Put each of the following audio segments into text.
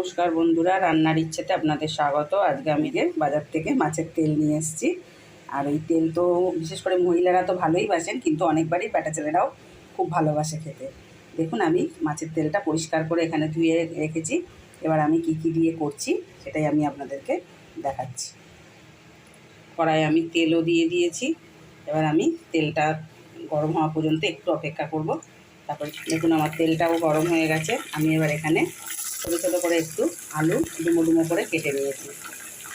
নমস্কার বন্ধুরা, রান্নার ইচ্ছেতে আপনাদের স্বাগত। আজকে আমি বাজার থেকে মাছের তেল নিয়ে এসেছি। আর এই তেল তো বিশেষ করে মহিলারা তো ভালোই বাসেন, কিন্তু অনেকবারই বেটা ছেলেরাও খুব ভালোবাসে খেতে। দেখুন, আমি মাছের তেলটা পরিষ্কার করে এখানে ধুয়ে রেখেছি। এবার আমি কি দিয়ে করছি সেটাই আমি আপনাদেরকে দেখাচ্ছি। কড়াইয়ে আমি তেলও দিয়ে দিয়েছি। এবার আমি তেলটা গরম হওয়া পর্যন্ত একটু অপেক্ষা করব। তারপর দেখুন, আমার তেলটাও গরম হয়ে গেছে। আমি এবার এখানে ছোটো ছোটো করে একটু আলু ডুমো ডুমো করে কেটে নিয়েছি।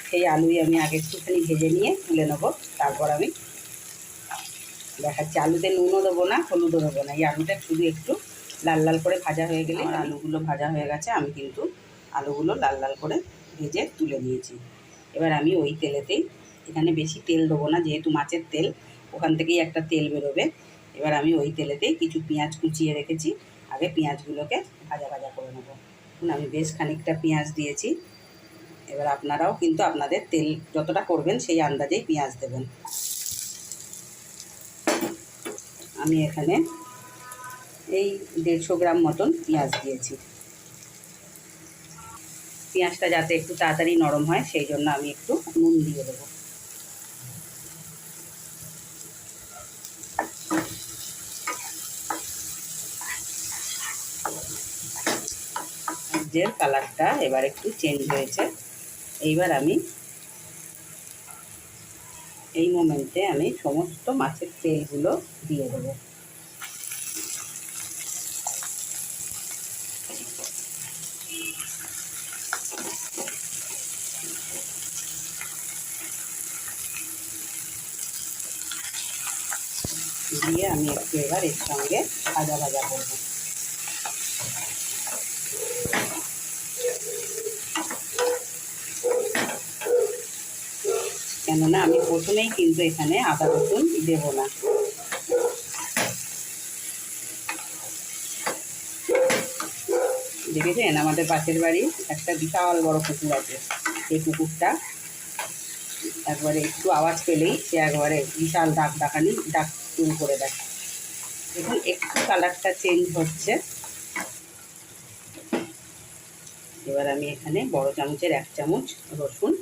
সেই আলুই আমি আগে একটুখানি ভেজে নিয়ে তুলে নেবো। তারপর আমি দেখাচ্ছি। আলুতে নুনও দেবো না, হলুদও দেবো না। এই আলুটা শুধু একটু লাল লাল করে ভাজা হয়ে গেলে, আমার আলুগুলো ভাজা হয়ে গেছে। আমি কিন্তু আলুগুলো লাল লাল করে ভেজে তুলে নিয়েছি। এবার আমি ওই তেলেতেই, এখানে বেশি তেল দেবো না, যেহেতু মাছের তেল, ওখান থেকেই একটা তেল বেরোবে। এবার আমি ওই তেলেতেই কিছু পেঁয়াজ কুচিয়ে রেখেছি। আগে পেঁয়াজগুলোকে ভাজা ভাজা করে নেবো। আমি বেশ খানিকটা পেঁয়াজ দিয়েছি। এবার আপনারাও কিন্তু আপনাদের তেল যতটা করবেন সেই আন্দাজেই পেঁয়াজ দেবেন। আমি এখানে এই 150 গ্রাম মতন পেঁয়াজ দিয়েছি। পেঁয়াজটা যাতে একটু তাড়াতাড়ি নরম হয় সেই জন্য আমি একটু নুন দিয়ে দেবো। যে কালারটা এবার একটু চেঞ্জ হয়েছে। এইবার আমি এই মোমেন্টে আমি সমস্ত মাছের তেলগুলো দিয়ে দেবো। দিয়ে আমি একটু এবার এর সঙ্গে ভাজা ভাজা করবো। কেননা আমি প্রথমেই কিন্তু এখানে আদা রসুন দেব না। দেখেছেন, আমাদের পাশের বাড়ি একটা বিশাল বড় পুকুর আছে। এই পুকুরটা একবারে একটু আওয়াজ পেলেই সে একবারে বিশাল ডাক শুরু করে দেয়। দেখুন, একটু কালারটা চেঞ্জ হচ্ছে। এবার আমি এখানে বড় চামচের 1 চামচ রসুন,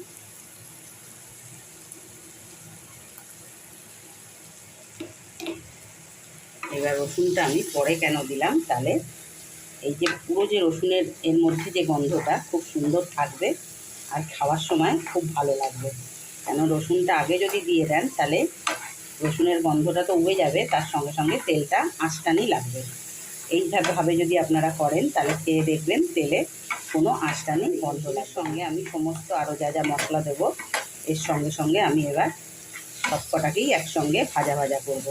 এবার রসুনটা আমি পরে কেন দিলাম, তাহলে এই যে পুরো যে রসুনের এর মধ্যে যে গন্ধটা খুব সুন্দর থাকবে আর খাওয়ার সময় খুব ভালো লাগবে। কেন রসুনটা আগে যদি দিয়ে দেন তাহলে রসুনের গন্ধটা তো উবে যাবে, তার সঙ্গে সঙ্গে তেলটা আঁশটানি লাগবে। এইভাবে যদি আপনারা করেন তাহলে খেয়ে দেখবেন তেলে কোনো আঁশটানি গন্ধটার সঙ্গে আমি সমস্ত আরও যা যা মশলা দেবো এর সঙ্গে সঙ্গে আমি এবার সবকটাকেই একসঙ্গে ভাজা ভাজা করব।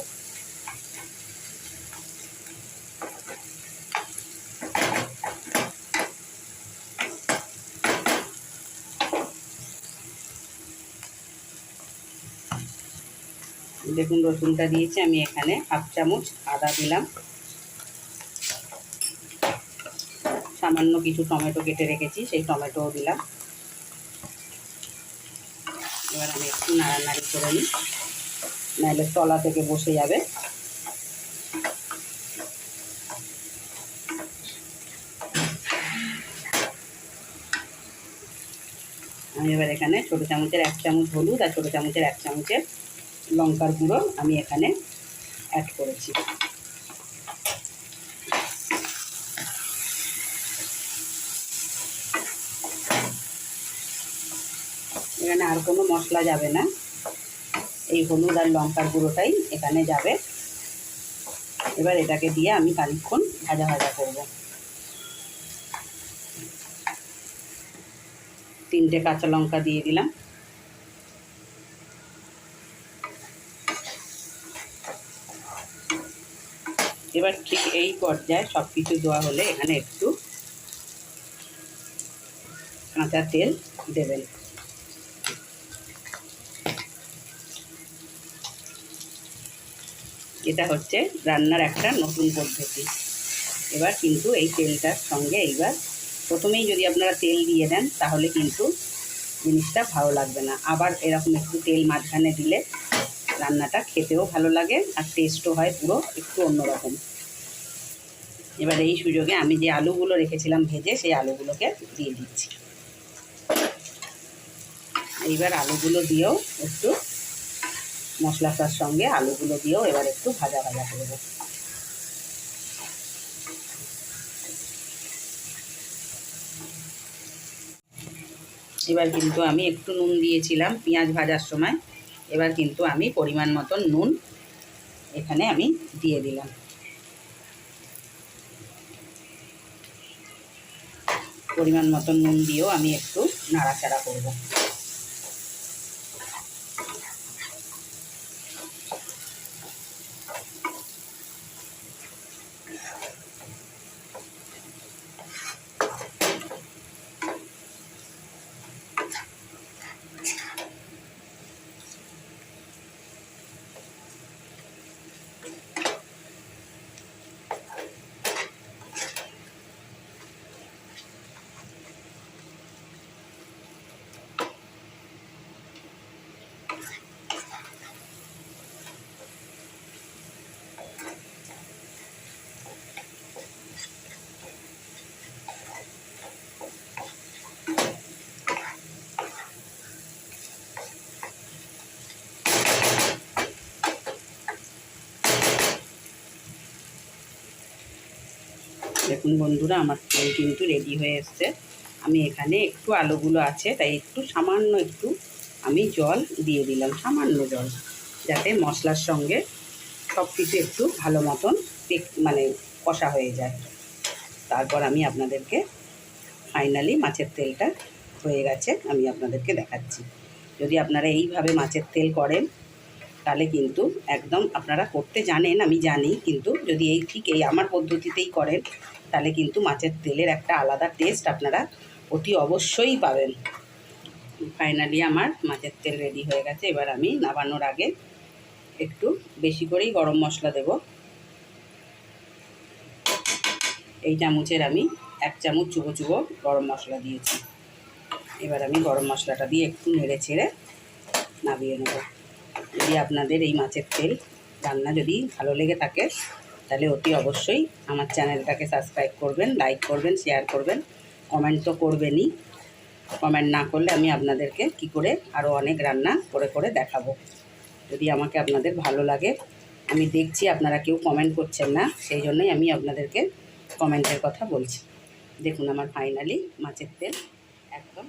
দেখুন, রসুনটা দিয়েছি। আমি এখানে 1/2 চামচ আদা দিলাম। সামান্য কিছু টমেটো কেটে রেখেছি, সেই টমেটোও দিলাম। এবার আমি একটু নাড়ানাড়ি করে নিই, নাহলে তলা থেকে বসে যাবে। আমি এবার এখানে ছোটো চামচের 1 চামচ হলুদ আর ছোটো চামচের 1 চামচের লঙ্কার গুঁড়ো আমি এখানে অ্যাড করেছি। এখানে আর কোনো মশলা যাবে না, এই হলুদ আর লঙ্কার গুঁড়োটাই এখানে যাবে। এবার এটাকে দিয়ে আমি খানিকক্ষণ ভাজা ভাজা করব। 3টে কাঁচা লঙ্কা দিয়ে দিলাম। এবার ঠিক এই পর্যায়ে সব কিছু দেওয়া হলে এখানে একটু কাঁচা তেল দেবেন। এটা হচ্ছে রান্নার একটা নতুন পদ্ধতি। এবার কিন্তু এই তেলটার সঙ্গে এইবার প্রথমেই যদি আপনারা তেল দিয়ে দেন তাহলে কিন্তু জিনিসটা ভালো লাগবে না। আবার এরকম একটু তেল মাঝখানে দিলে রান্নাটা খেতেও ভালো লাগে আর টেস্টও হয় পুরো একটু অন্যরকম। এবার এই সুযোগে আমি যে আলুগুলো রেখেছিলাম ভেজে সেই আলুগুলোকে দিয়ে দিচ্ছি। এইবার আলুগুলো দিয়েও একটু মশলাটার সঙ্গে আলুগুলো দিয়েও এবার একটু ভাজা ভাজা করব। এবার কিন্তু আমি একটু নুন দিয়েছিলাম পেঁয়াজ ভাজার সময়। এবার কিন্তু আমি পরিমাণ মতন নুন এখানে আমি দিয়ে দিলাম। পরিমাণ মতন নুন দিয়েও আমি একটু নাড়াচাড়া করব। দেখুন বন্ধুরা, আমার তেল কিন্তু রেডি হয়ে এসছে। আমি এখানে একটু আলুগুলো আছে তাই একটু সামান্য একটু আমি জল দিয়ে দিলাম, সামান্য জল, যাতে মশলার সঙ্গে সব কিছু একটু ভালো মতন মানে কষা হয়ে যায়। তারপর আমি আপনাদেরকে ফাইনালি মাছের তেলটা হয়ে গেছে আমি আপনাদেরকে দেখাচ্ছি। যদি আপনারা এইভাবে মাছের তেল করেন তাহলে কিন্তু একদম আপনারা করতে জানেন, আমি জানি, কিন্তু যদি এই আমার পদ্ধতিতেই করেন তাহলে কিন্তু মাছের তেলের একটা আলাদা টেস্ট আপনারা অতি অবশ্যই পাবেন। ফাইনালি আমার মাছের তেল রেডি হয়ে গেছে। এবার আমি নামানোর আগে একটু বেশি করেই গরম মশলা দেব। এই চামচের আমি 1 চামচ চুবো চুবো গরম মশলা দিয়েছি। এবার আমি গরম মশলাটা দিয়ে একটু নেড়ে ছেড়ে নামিয়ে নেব। যদি আপনাদের এই মাছের তেল রান্না যদি ভালো লেগে থাকে তাহলে অতি অবশ্যই আমার চ্যানেলটাকে সাবস্ক্রাইব করবেন, লাইক করবেন, শেয়ার করবেন, কমেন্ট তো করবেনই। কমেন্ট না করলে আমি আপনাদেরকে কি করে আরও অনেক রান্না করে করে দেখাবো। যদি আমাকে আপনাদের ভালো লাগে, আমি দেখছি আপনারা কেউ কমেন্ট করছেন না, সেই জন্যই আমি আপনাদেরকে কমেন্টের কথা বলছি। দেখুন আমার ফাইনালি মাছের তেল একদম